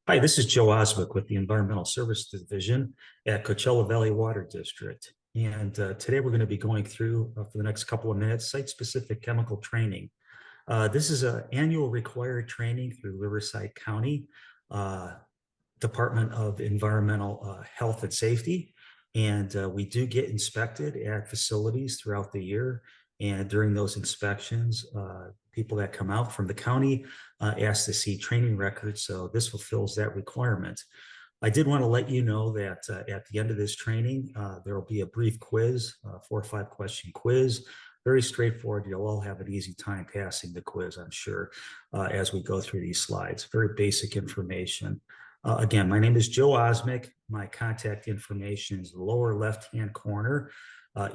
Hi, this is Joe Oswick with the Environmental Service Division at Coachella Valley Water District. And today we're going to be going through, for the next couple of minutes, site-specific chemical training. This is an annual required training through Riverside County uh, Department of Environmental Health and Safety. And we do get inspected at facilities throughout the year. And during those inspections, people that come out from the county ask to see training records. So this fulfills that requirement. I did want to let you know that at the end of this training, there will be a brief quiz, 4 or 5 question quiz. Very straightforward. You'll all have an easy time passing the quiz, I'm sure, as we go through these slides. Very basic information. Again, my name is Joe Osmick. My contact information is the lower left-hand corner,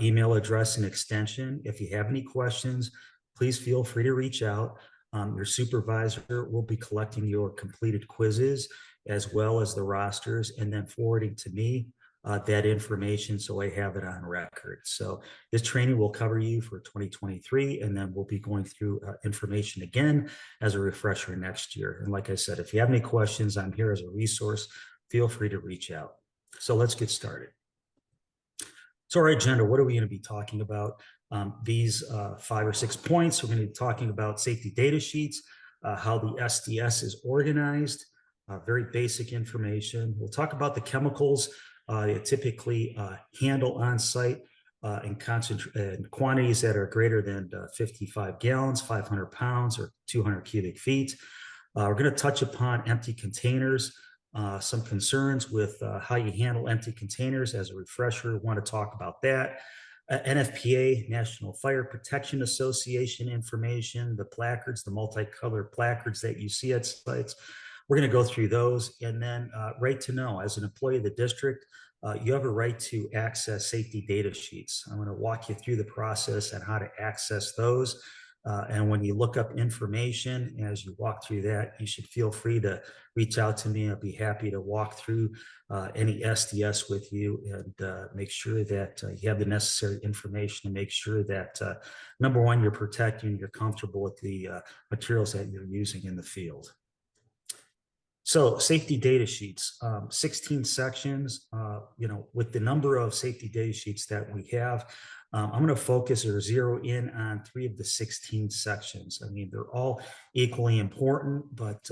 email address and extension. If you have any questions, please feel free to reach out. Your supervisor will be collecting your completed quizzes as well as the rosters and then forwarding to me that information so I have it on record. So this training will cover you for 2023, and then we'll be going through information again as a refresher next year. And like I said, if you have any questions, I'm here as a resource. Feel free to reach out. So let's get started. So our agenda, what are we going to be talking about? These 5 or 6 points, we're going to be talking about safety data sheets, how the SDS is organized, very basic information. We'll talk about the chemicals they typically handle on site in quantities that are greater than 55 gallons, 500 pounds, or 200 cubic feet. We're going to touch upon empty containers, some concerns with how you handle empty containers. As a refresher, want to talk about that. NFPA, National Fire Protection Association information, the placards, the multicolored placards that you see at sites. We're going to go through those. And then right to know, as an employee of the district, you have a right to access safety data sheets. I'm going to walk you through the process and how to access those. And when you look up information, as you walk through that, you should feel free to reach out to me. I'll be happy to walk through any SDS with you and make sure that you have the necessary information to make sure that, number one, you're protected and you're comfortable with the materials that you're using in the field. So safety data sheets, 16 sections, with the number of safety data sheets that we have, I'm going to focus or zero in on 3 of the 16 sections. I mean, they're all equally important, but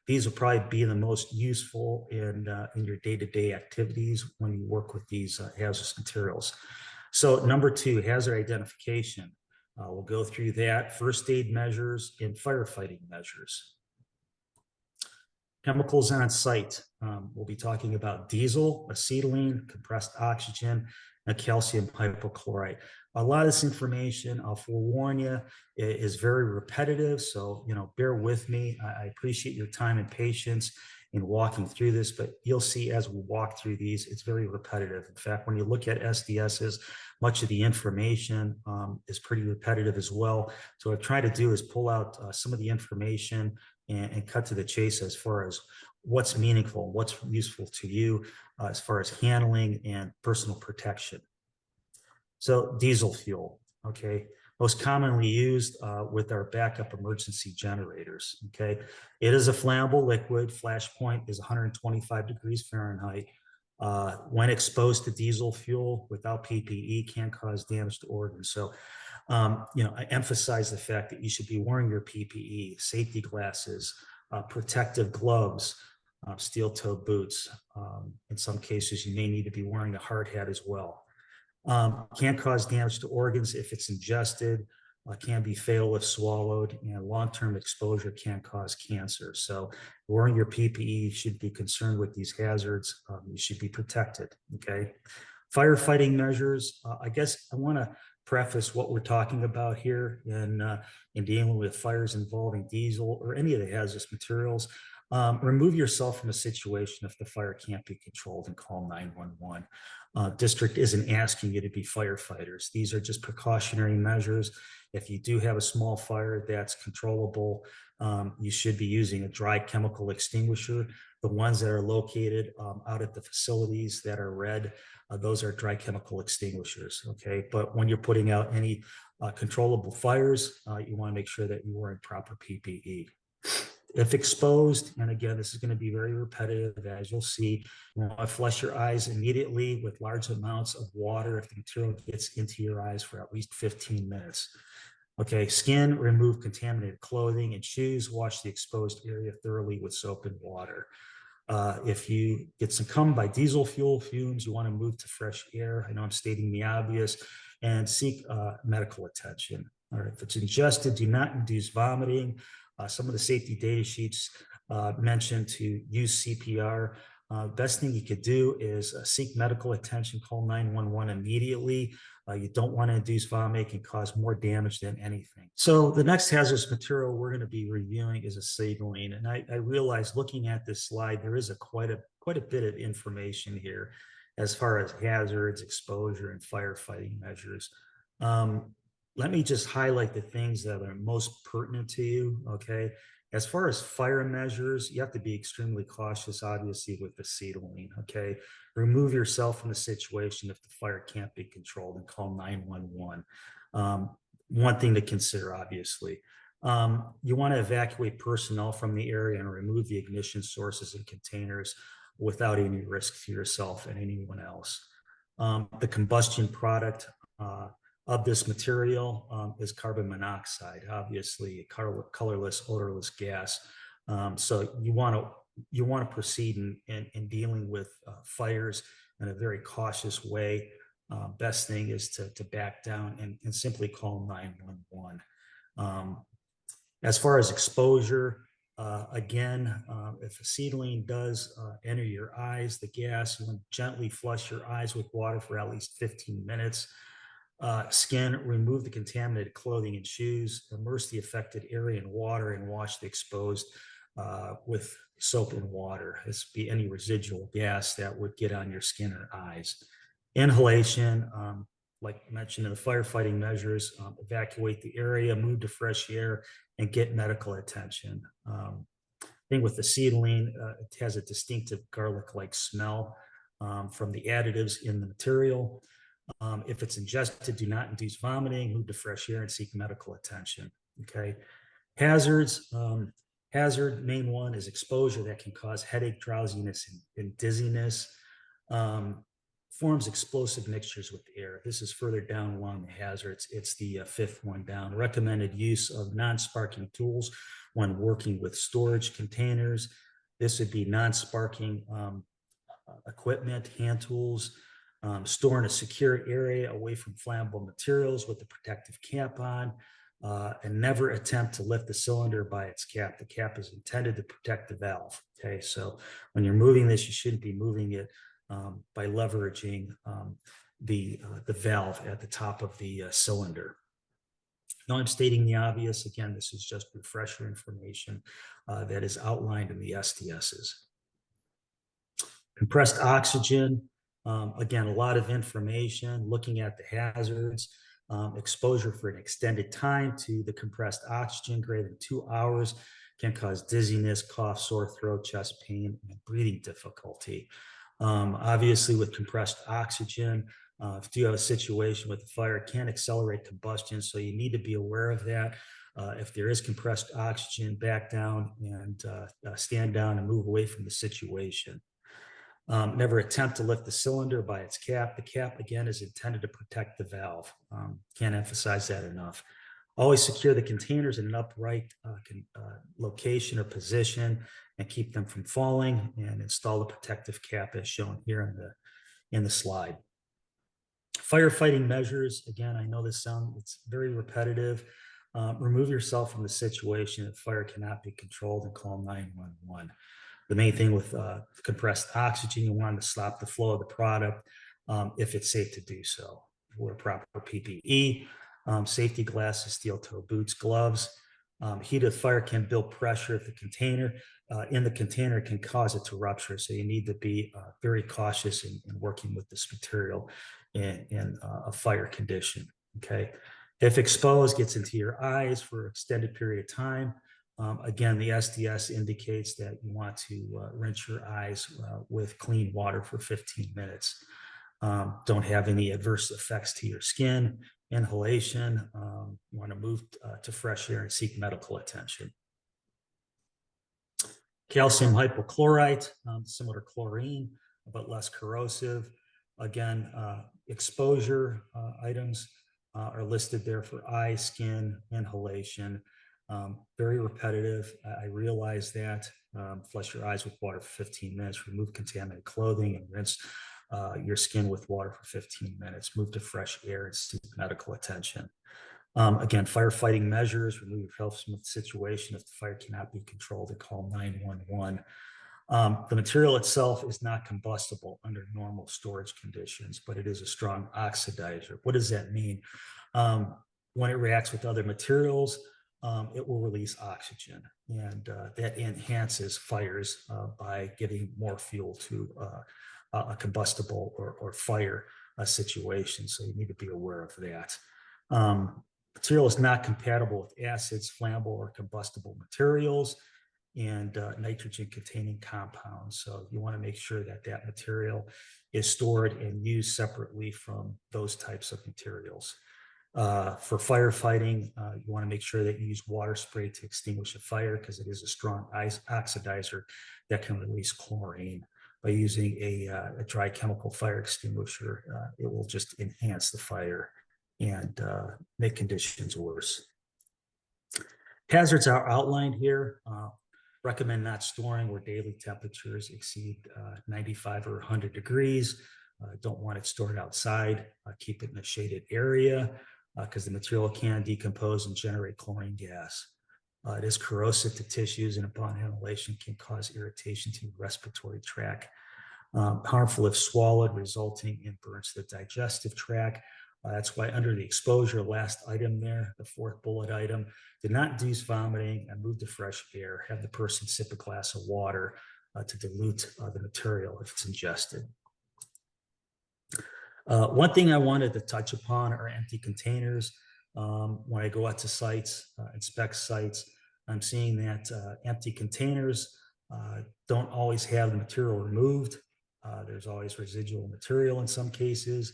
these will probably be the most useful in your day-to-day activities when you work with these hazardous materials. So number 2, hazard identification. We'll go through that, first aid measures and firefighting measures. Chemicals on site. We'll be talking about diesel, acetylene, compressed oxygen, and calcium hypochlorite. A lot of this information, I'll forewarn you, is very repetitive. So, bear with me. I appreciate your time and patience in walking through this, but you'll see as we walk through these, it's very repetitive. In fact, when you look at SDSs, much of the information is pretty repetitive as well. So what I try to do is pull out some of the information and cut to the chase as far as what's meaningful, what's useful to you as far as handling and personal protection. So diesel fuel, okay, most commonly used with our backup emergency generators, okay. It is a flammable liquid. Flash point is 125 degrees Fahrenheit. When exposed to diesel fuel without PPE can cause damage to organs. So I emphasize the fact that you should be wearing your PPE, safety glasses, protective gloves, steel-toed boots. In some cases, you may need to be wearing a hard hat as well. Can cause damage to organs if it's ingested, can be fatal if swallowed, and long-term exposure can cause cancer. So wearing your PPE, you should be concerned with these hazards. You should be protected, okay? Firefighting measures, I guess I want to preface what we're talking about here in dealing with fires involving diesel or any of the hazardous materials. Remove yourself from a situation if the fire can't be controlled and call 911. District isn't asking you to be firefighters. These are just precautionary measures. If you do have a small fire that's controllable, you should be using a dry chemical extinguisher. The ones that are located out at the facilities that are red, those are dry chemical extinguishers, okay? But when you're putting out any controllable fires, you wanna make sure that you're wearing proper PPE. If exposed, and again, this is going to be very repetitive, as you'll see, you want to flush your eyes immediately with large amounts of water if the material gets into your eyes for at least 15 minutes. Okay, skin, remove contaminated clothing and shoes, wash the exposed area thoroughly with soap and water. If you get succumbed by diesel fuel fumes, you want to move to fresh air. I know I'm stating the obvious, and seek medical attention. All right, if it's ingested, do not induce vomiting. Some of the safety data sheets mentioned to use CPR. Best thing you could do is seek medical attention, call 911 immediately. You don't want to induce vomiting, it can cause more damage than anything. So the next hazardous material we're going to be reviewing is acetylene. And I realize looking at this slide, there is quite a bit of information here as far as hazards, exposure, and firefighting measures. Let me just highlight the things that are most pertinent to you, okay? As far as fire measures, you have to be extremely cautious, obviously, with acetylene, okay? Remove yourself from the situation if the fire can't be controlled and call 911. One thing to consider, obviously. You want to evacuate personnel from the area and remove the ignition sources and containers without any risk to yourself and anyone else. The combustion product of this material is carbon monoxide, obviously a colorless, odorless gas. So you want to proceed in dealing with fires in a very cautious way. Best thing is to back down and simply call 911. As far as exposure, again, if acetylene does enter your eyes, the gas, you want to gently flush your eyes with water for at least 15 minutes. Skin, remove the contaminated clothing and shoes, immerse the affected area in water and wash the exposed with soap and water. This would be any residual gas that would get on your skin or eyes. Inhalation, like mentioned in the firefighting measures, evacuate the area, move to fresh air, and get medical attention. Thing with acetylene, it has a distinctive garlic-like smell from the additives in the material. If it's ingested, do not induce vomiting, move to fresh air and seek medical attention, okay? Hazards, hazard, main one is exposure that can cause headache, drowsiness, and dizziness. Forms explosive mixtures with air. This is further down along the hazards. It's the fifth one down. Recommended use of non-sparking tools when working with storage containers. This would be non-sparking equipment, hand tools. Store in a secure area away from flammable materials with the protective cap on, and never attempt to lift the cylinder by its cap. The cap is intended to protect the valve, okay? So when you're moving this, you shouldn't be moving it by leveraging the valve at the top of the cylinder. Now I'm stating the obvious. Again, this is just refresher information that is outlined in the STSs. Compressed oxygen. Again, a lot of information looking at the hazards, exposure for an extended time to the compressed oxygen greater than 2 hours can cause dizziness, cough, sore throat, chest pain, and breathing difficulty. Obviously with compressed oxygen, if you have a situation with a fire, it can accelerate combustion. So you need to be aware of that. If there is compressed oxygen, back down and stand down and move away from the situation. Never attempt to lift the cylinder by its cap. The cap, again, is intended to protect the valve. Can't emphasize that enough. Always secure the containers in an upright location or position and keep them from falling, and install the protective cap as shown here in the slide. Firefighting measures, again, I know it's very repetitive. Remove yourself from the situation if fire cannot be controlled and call 911. The main thing with compressed oxygen, you want to stop the flow of the product if it's safe to do so. Wear proper PPE, safety glasses, steel toe boots, gloves. Heat of fire can build pressure if the container can cause it to rupture. So you need to be very cautious in working with this material in a fire condition, okay? If exposed, gets into your eyes for an extended period of time, again, the STS indicates that you want to rinse your eyes with clean water for 15 minutes. Don't have any adverse effects to your skin. Inhalation, you want to move to fresh air and seek medical attention. Calcium hypochlorite, similar to chlorine, but less corrosive. Again, exposure items are listed there for eye, skin, inhalation. Very repetitive. I realize that. Flush your eyes with water for 15 minutes, remove contaminated clothing, and rinse your skin with water for 15 minutes. Move to fresh air and seek medical attention. Again, firefighting measures, remove yourself from the situation. If the fire cannot be controlled, and call 911. The material itself is not combustible under normal storage conditions, but it is a strong oxidizer. What does that mean? When it reacts with other materials, it will release oxygen, and that enhances fires by giving more fuel to a combustible or fire situation. So you need to be aware of that. Material is not compatible with acids, flammable, or combustible materials, and nitrogen containing compounds. So you want to make sure that that material is stored and used separately from those types of materials. For firefighting, you want to make sure that you use water spray to extinguish a fire, because it is a strong oxidizer that can release chlorine. By using a dry chemical fire extinguisher, it will just enhance the fire and make conditions worse. Hazards are outlined here. Recommend not storing where daily temperatures exceed 95 or 100 degrees. Don't want it stored outside. Keep it in a shaded area because the material can decompose and generate chlorine gas. It is corrosive to tissues, and upon inhalation can cause irritation to the respiratory tract. Harmful if swallowed, resulting in burns to the digestive tract. That's why under the exposure, last item there, the fourth bullet item, did not induce vomiting and move to fresh air. Have the person sip a glass of water to dilute the material if it's ingested. One thing I wanted to touch upon are empty containers. When I go out to sites, inspect sites, I'm seeing that empty containers don't always have the material removed. There's always residual material in some cases.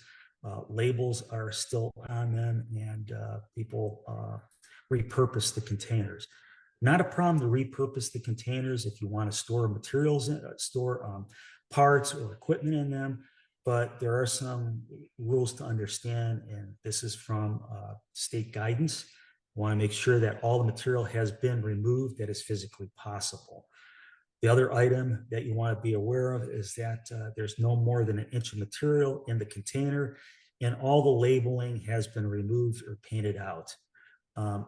Labels are still on them, and people repurpose the containers. Not a problem to repurpose the containers if you want to store materials, store parts or equipment in them, but there are some rules to understand, and this is from state guidance. You want to make sure that all the material has been removed that is physically possible. The other item that you want to be aware of is that there's no more than 1 inch of material in the container, and all the labeling has been removed or painted out.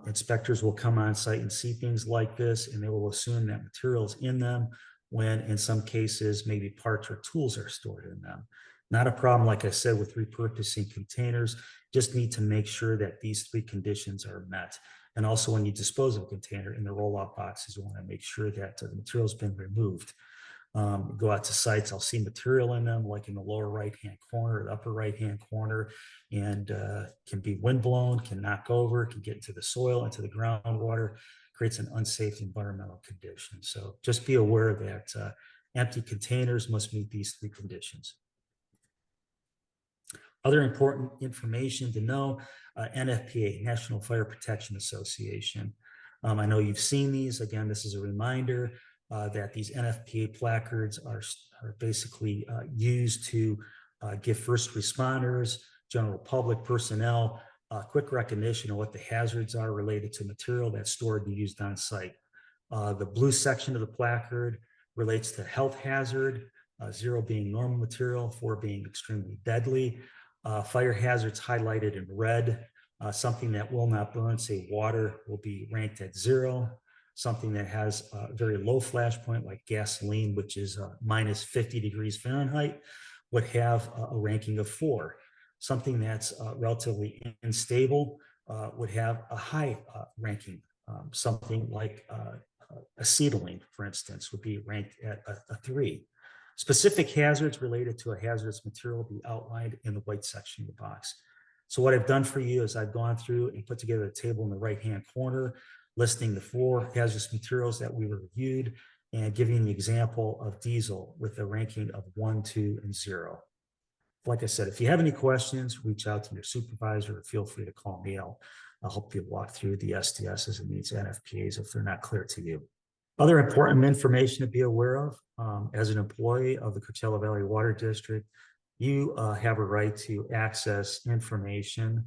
Inspectors will come on site and see things like this, and they will assume that materials in them when in some cases maybe parts or tools are stored in them. Not a problem, like I said, with repurposing containers. Just need to make sure that these 3 conditions are met. And also when you dispose of a container in the roll-off boxes, you want to make sure that the material's been removed. Go out to sites, I'll see material in them, like in the lower right-hand corner, the upper right-hand corner, and can be windblown, can knock over, can get into the soil, into the groundwater, creates an unsafe environmental condition. So just be aware that empty containers must meet these 3 conditions. Other important information to know, NFPA, National Fire Protection Association. I know you've seen these. Again, this is a reminder that these NFPA placards are basically used to give first responders, general public personnel, quick recognition of what the hazards are related to material that's stored and used on site. The blue section of the placard relates to health hazard, 0 being normal material, 4 being extremely deadly. Fire hazards highlighted in red. Something that will not burn, say water, will be ranked at 0. Something that has a very low flash point, like gasoline, which is minus 50 degrees Fahrenheit, would have a ranking of 4. Something that's relatively unstable would have a high ranking. Something like acetylene, for instance, would be ranked at a 3. Specific hazards related to a hazardous material will be outlined in the white section of the box. So what I've done for you is I've gone through and put together a table in the right-hand corner listing the 4 hazardous materials that we reviewed and giving the example of diesel with a ranking of 1, 2, and 0. Like I said, if you have any questions, reach out to your supervisor or feel free to call me. I'll help you walk through the STSs and these NFPAs if they're not clear to you. Other important information to be aware of, as an employee of the Coachella Valley Water District, you have a right to access information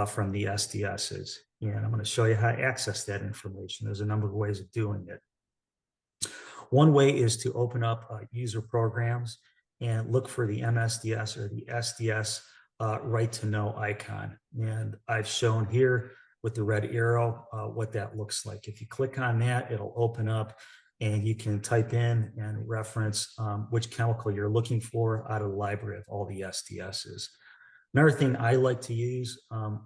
from the SDSs. And I'm going to show you how to access that information. There's a number of ways of doing it. One way is to open up user programs and look for the MSDS or the SDS right to know icon. And I've shown here with the red arrow what that looks like. If you click on that, it'll open up and you can type in and reference which chemical you're looking for out of the library of all the SDSs. Another thing I like to use,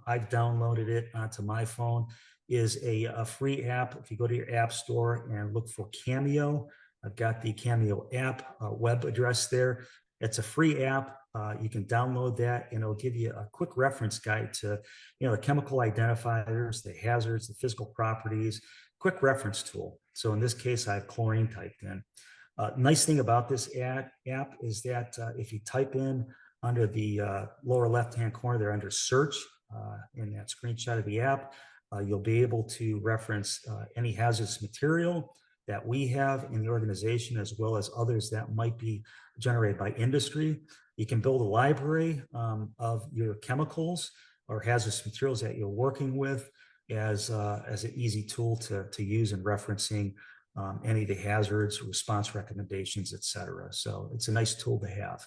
I've downloaded it onto my phone, is a free app. If you go to your app store and look for Cameo, I've got the Cameo app web address there. It's a free app. You can download that and it'll give you a quick reference guide to, the chemical identifiers, the hazards, the physical properties, quick reference tool. So in this case, I have chlorine typed in. Nice thing about this app is that if you type in under the lower left-hand corner there under search in that screenshot of the app, you'll be able to reference any hazardous material that we have in the organization, as well as others that might be generated by industry. You can build a library of your chemicals or hazardous materials that you're working with as an easy tool to use in referencing any of the hazards, response recommendations, et cetera. So it's a nice tool to have.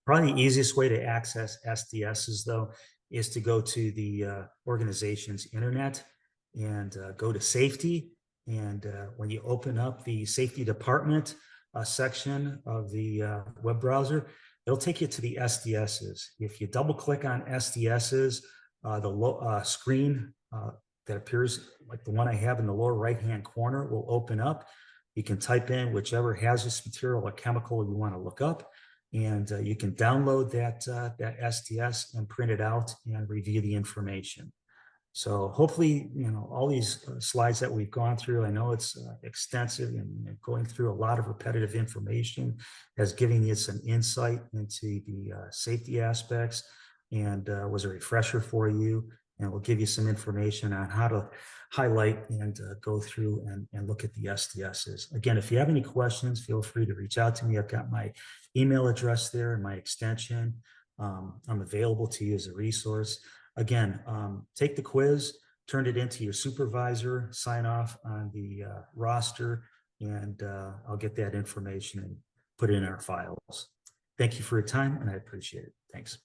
Probably the easiest way to access SDSs, though, is to go to the organization's internet and go to safety. And when you open up the safety department section of the web browser, it'll take you to the SDSs. If you double click on SDSs, the screen that appears like the one I have in the lower right-hand corner will open up. You can type in whichever hazardous material or chemical you want to look up, and you can download that SDS and print it out and review the information. So hopefully, all these slides that we've gone through, I know it's extensive and going through a lot of repetitive information, has given you some insight into the safety aspects, and was a refresher for you, and will give you some information on how to highlight and go through and look at the SDSs. Again, if you have any questions, feel free to reach out to me. I've got my email address there and my extension. I'm available to you as a resource. Again, take the quiz, turn it into your supervisor, sign off on the roster, and I'll get that information and put it in our files. Thank you for your time, and I appreciate it. Thanks.